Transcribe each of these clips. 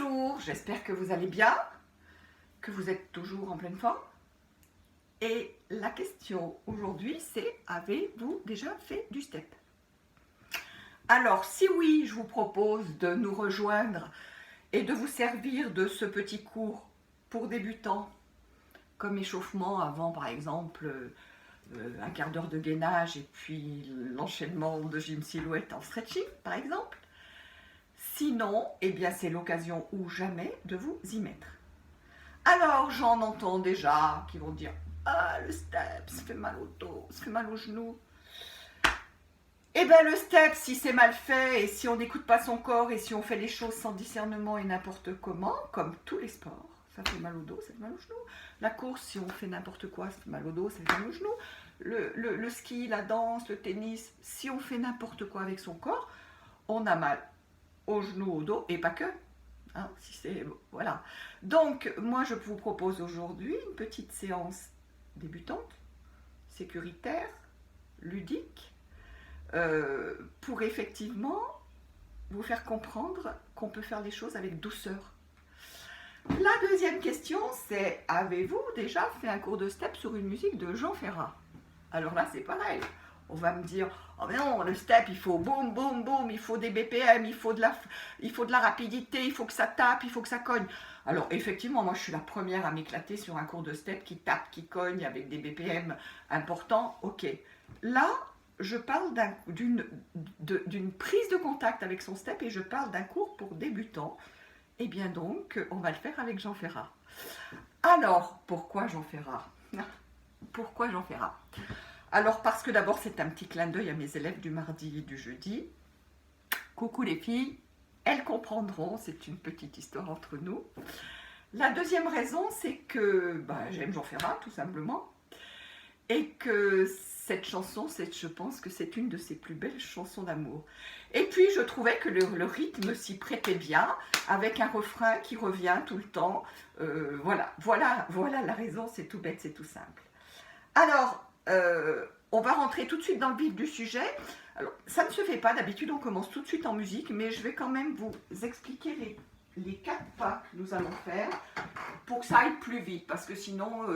Bonjour, j'espère que vous allez bien, que vous êtes toujours en pleine forme. Et la question aujourd'hui, c'est avez-vous déjà fait du step? Alors, si oui, je vous propose de nous rejoindre et de vous servir de ce petit cours pour débutants, comme échauffement avant, par exemple, un quart d'heure de gainage et puis l'enchaînement de gym silhouette en stretching, par exemple. Sinon, eh bien, c'est l'occasion ou jamais de vous y mettre. Alors, j'en entends déjà qui vont dire « Ah, le step, ça fait mal au dos, ça fait mal aux genoux. » Eh bien, le step, si c'est mal fait et si on n'écoute pas son corps et si on fait les choses sans discernement et n'importe comment, comme tous les sports, ça fait mal au dos, ça fait mal aux genoux. La course, si on fait n'importe quoi, ça fait mal au dos, ça fait mal aux genoux. Le ski, la danse, le tennis, si on fait n'importe quoi avec son corps, on a mal aux genoux, au dos et pas que. Hein, si c'est, voilà. Donc, moi, je vous propose aujourd'hui une petite séance débutante, sécuritaire, ludique, pour effectivement vous faire comprendre qu'on peut faire les choses avec douceur. La deuxième question, c'est avez-vous déjà fait un cours de step sur une musique de Jean Ferrat? Alors là, c'est pareil. On va me dire, oh mais non, le step, il faut boum, boum, boum, il faut des BPM, il faut de la rapidité, il faut que ça tape, il faut que ça cogne. Alors effectivement, moi je suis la première à m'éclater sur un cours de step qui tape, qui cogne, avec des BPM importants, ok. Là, je parle d'une prise de contact avec son step et je parle d'un cours pour débutants. Et bien donc, on va le faire avec Jean Ferrat. Alors, pourquoi Jean Ferrat? Pourquoi Jean Ferrat? Alors parce que d'abord c'est un petit clin d'œil à mes élèves du mardi et du jeudi. Coucou les filles, elles comprendront, c'est une petite histoire entre nous. La deuxième raison c'est que j'aime Jean Ferrat tout simplement. Et que cette chanson, je pense que c'est une de ses plus belles chansons d'amour. Et puis je trouvais que le rythme s'y prêtait bien, avec un refrain qui revient tout le temps. Voilà la raison, c'est tout bête, c'est tout simple. Alors, on va rentrer tout de suite dans le vif du sujet. Alors, ça ne se fait pas, d'habitude on commence tout de suite en musique, mais je vais quand même vous expliquer les 4 pas que nous allons faire pour que ça aille plus vite, parce que sinon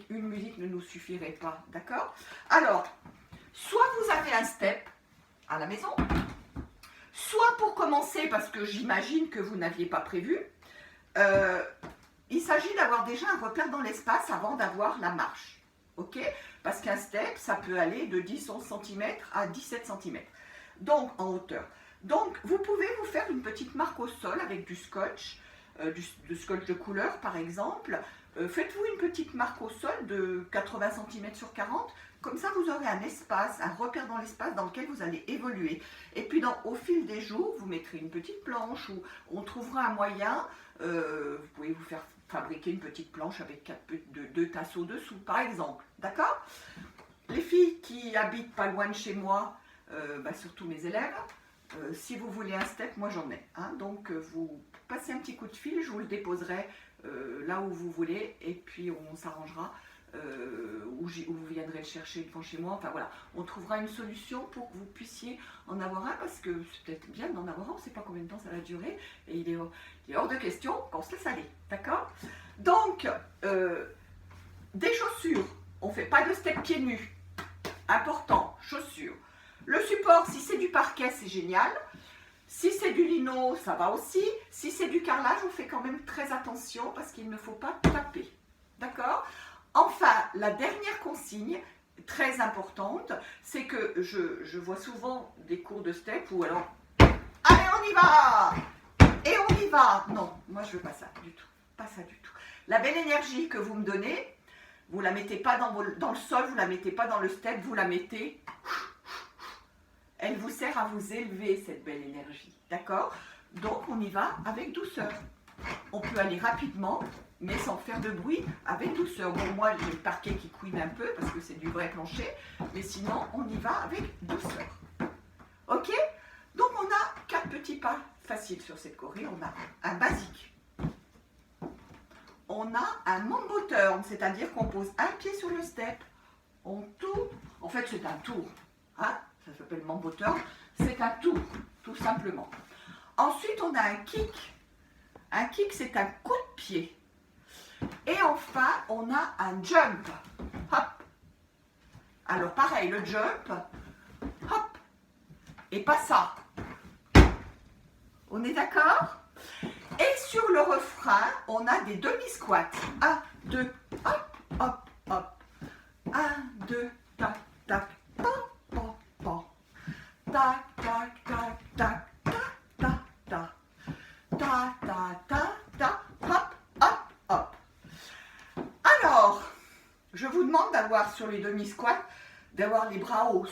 une musique ne nous suffirait pas, d'accord? Alors, soit vous avez un step à la maison, soit pour commencer, parce que j'imagine que vous n'aviez pas prévu, il s'agit d'avoir déjà un repère dans l'espace avant d'avoir la marche, ok? Parce qu'un step, ça peut aller de 10-11 cm à 17 cm, donc en hauteur. Donc, vous pouvez vous faire une petite marque au sol avec du scotch, du scotch de couleur par exemple. Faites-vous une petite marque au sol de 80 cm sur 40, comme ça vous aurez un espace, un repère dans l'espace dans lequel vous allez évoluer. Et puis au fil des jours, vous mettrez une petite planche où on trouvera un moyen, vous pouvez vous faire fabriquer une petite planche avec 2 tasseaux dessous par exemple, d'accord? Les filles qui habitent pas loin de chez moi, surtout mes élèves, si vous voulez un step, moi j'en ai. Hein, donc vous passez un petit coup de fil, je vous le déposerai là où vous voulez et puis on s'arrangera où vous viendrez le chercher devant chez moi. Enfin voilà, on trouvera une solution pour que vous puissiez en avoir un parce que c'est peut-être bien d'en avoir un, on ne sait pas combien de temps ça va durer et il est hors de question qu'on se laisse aller. D'accord? Donc, des chaussures, on ne fait pas de step pieds nus. Important, chaussures. Le support, si c'est du parquet, c'est génial. Si c'est du lino, ça va aussi. Si c'est du carrelage, on fait quand même très attention parce qu'il ne faut pas taper. D'accord? Enfin, la dernière consigne, très importante, c'est que je vois souvent des cours de step où alors, allez, on y va! Et on y va! Non, moi je veux pas ça du tout. Pas ça du tout. La belle énergie que vous me donnez, vous la mettez pas dans le sol, vous la mettez pas dans le step, vous la mettez... Elle vous sert à vous élever, cette belle énergie, d'accord? Donc, on y va avec douceur. On peut aller rapidement, mais sans faire de bruit, avec douceur. Bon, moi, j'ai le parquet qui couine un peu, parce que c'est du vrai plancher, mais sinon, on y va avec douceur. Ok? Donc, on a 4 petits pas faciles sur cette choré. On a un basique. On a un mambo turn, c'est-à-dire qu'on pose un pied sur le step, on tourne. En fait, c'est un tour, hein? Ça s'appelle mambo turn, c'est un tour, tout simplement. Ensuite, on a un kick Un kick, c'est un coup de pied. Et enfin, on a un jump. Hop. Alors, pareil, le jump. Hop. Et pas ça. On est d'accord? Et sur le refrain, on a des demi-squats. 1, 2, hop, hop, hop. 1, 2, tac, tac, pan, pan, pan. Tac, tac, tac, tac, tac, tac, tac. Tac, tac, tac, tac, hop, hop, hop. Alors, je vous demande d'avoir sur les demi-squats, d'avoir les bras hauts.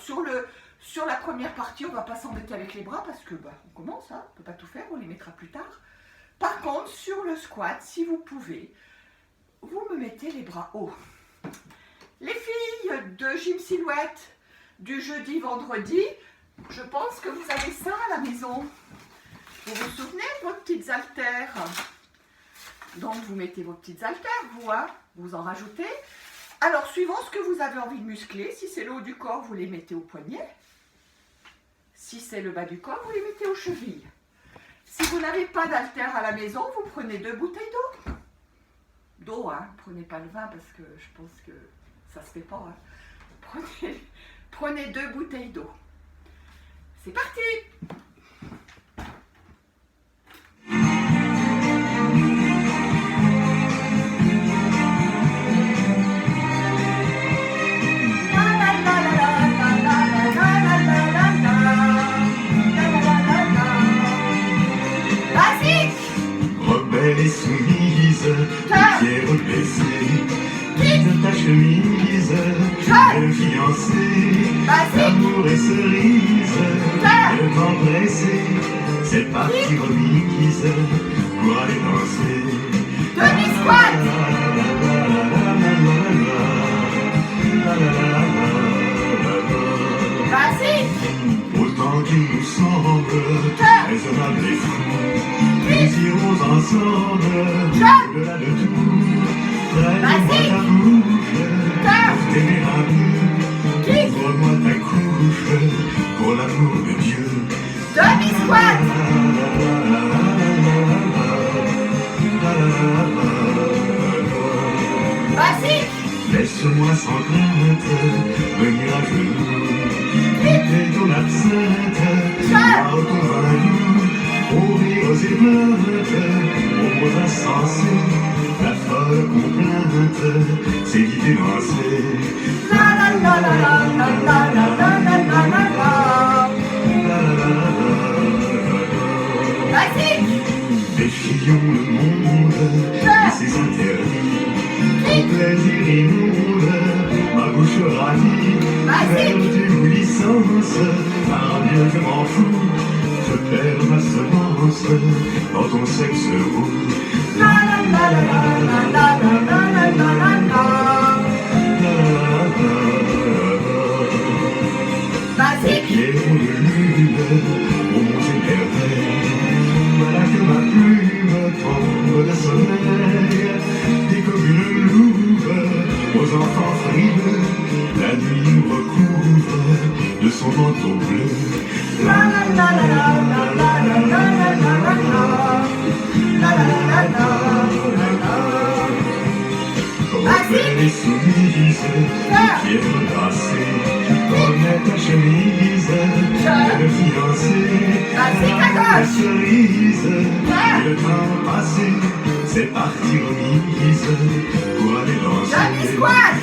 Sur la première partie, on ne va pas s'embêter avec les bras parce que on commence, hein, on ne peut pas tout faire, on les mettra plus tard. Par contre, sur le squat, si vous pouvez, vous me mettez les bras hauts. Les filles de Gym Silhouette du jeudi, vendredi, je pense que vous avez ça à la maison. Vous vous souvenez de vos petites haltères? Donc, vous mettez vos petites haltères, vous, hein, vous en rajoutez. Alors, suivant ce que vous avez envie de muscler, si c'est le haut du corps, vous les mettez au poignet. Si c'est le bas du corps, vous les mettez aux chevilles. Si vous n'avez pas d'haltères à la maison, vous prenez 2 bouteilles d'eau. D'eau, hein. Prenez pas le vin parce que je pense que ça se fait pas. Hein. Prenez 2 bouteilles d'eau. C'est parti! Et soumise, fière baissée, quitte ta chemise, belle fiancée, l'amour et cerise, le temps pressé, c'est parti remise pour aller danser. Demi-squat. Autant qu'il nous semble raisonnable et fou, nous irons ensemble, au-delà de tout. Traîne-moi ta bouche, pour t'aimer un peu. Ouvre-moi ta couche, pour l'amour de Dieu. Demi-squat. Basique. Laisse-moi sans crainte venir à genoux. Et ton absinthe, moi convaincu, ouvrir aux épreuves, aux mots insensés, la folle complainte, c'est l'idée lancée. La la la la la la la la la la la la. Basique. Défions le monde et ses interdits. Ton plaisir inonde ma bouche ravie. Vertu ou licence, par Dieu je m'en fous. Je perds ma semence dans ton sexe roux. La la la la la la la la la la la. Basique. Pierrons de lune, ô mon émerveil. Voilà que ma plume tombe de sommeil. T'es comme une louve aux enfants frileux. La nuit nous recouvre de son manteau bleu. La la la la la la la la la la la la. La la la la la la. Belle et soumise, fière gracée, remets ta chemise, belle fiancée, la cerise, et le temps passé, c'est parti remise pour aller danser. Demi-squat.